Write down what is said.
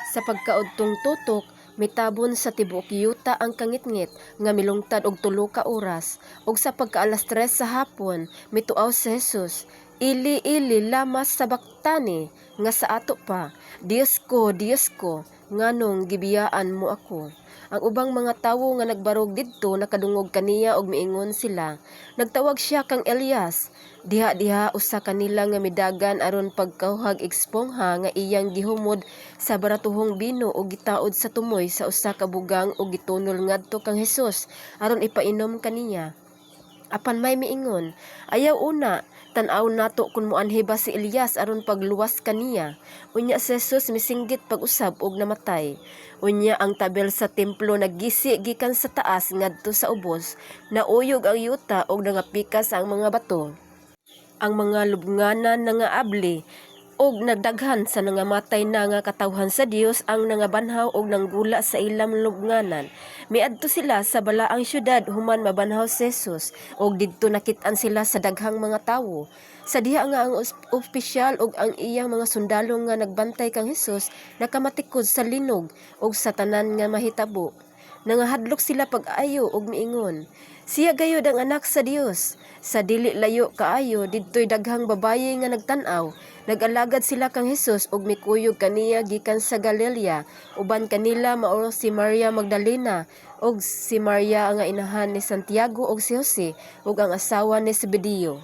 Sa pagkaudtong tutok, mitabon sa tibuok yuta ang kangitngit nga milungtad og 3 ka oras, ug sa pagkaalas 3 sa hapon mituaw si Jesus. Ili lamas sa baktani nga sa ato pa, Diyos ko, nganong gibiyaan mo ako. Ang ubang mga tawo nga nagbarog didto nakadungog kaniya og miingon sila. Nagtawag siya kang Elias. Diha usa kanila nga midagan aron pagkauhag ekspongha nga iyang gihumod sa baratuhong bino o gitaod sa tumoy sa usa ka bugang o gitunol ngadto kang Hesus aron ipainom kaniya. Apan may miingon, ayaw una, tan-aw nato kun moanhi ba si Elias aron pagluwas kaniya. Unya si Jesus misinggit pag-usab og namatay. Unya ang tabel sa templo naggisi gikan sa taas ngadto sa ubos, nauyog ang yuta og nangapikas ang mga bato. Ang mga lubnganan nangaabli og nagdaghan sa nangamatay na nga katawhan sa Dios ang nangabanhaw og nanggula sa ilang lubnganan. Miadto sila sa balaang syudad human mabanhaw si Jesus og didto nakit-an sila sa daghang mga tawo. Sa diha nga ang opisyal og ang iyang mga sundalo nga nagbantay kang Jesus nakamatikod sa linog og sa tanan nga mahitabo. Nangahadlok sila pag-ayo og miingon, siya gayud ang anak sa Dios. Sa dili layo kaayo didtoy daghang babaye nga nagtan-aw. Nag-alagad sila kang Jesus og mikuyog kaniya gikan sa Galilea. Uban kanila mao si Maria Magdalena og si Maria nga inahan ni Santiago og si Jose ug ang asawa ni Zebedeo.